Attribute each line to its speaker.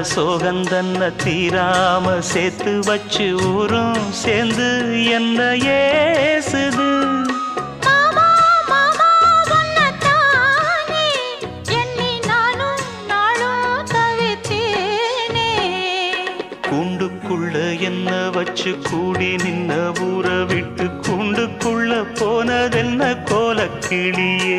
Speaker 1: சோகந்தன்ன தீராம சேர்த்து வச்சு ஊரும் சேர்ந்து என்ன ஏசுது. கூண்டுக்குள்ள என்ன வச்சு கூடி நின்ன ஊரை விட்டு கூண்டுக்குள்ள போனதென்ன கோலக்கிளியே.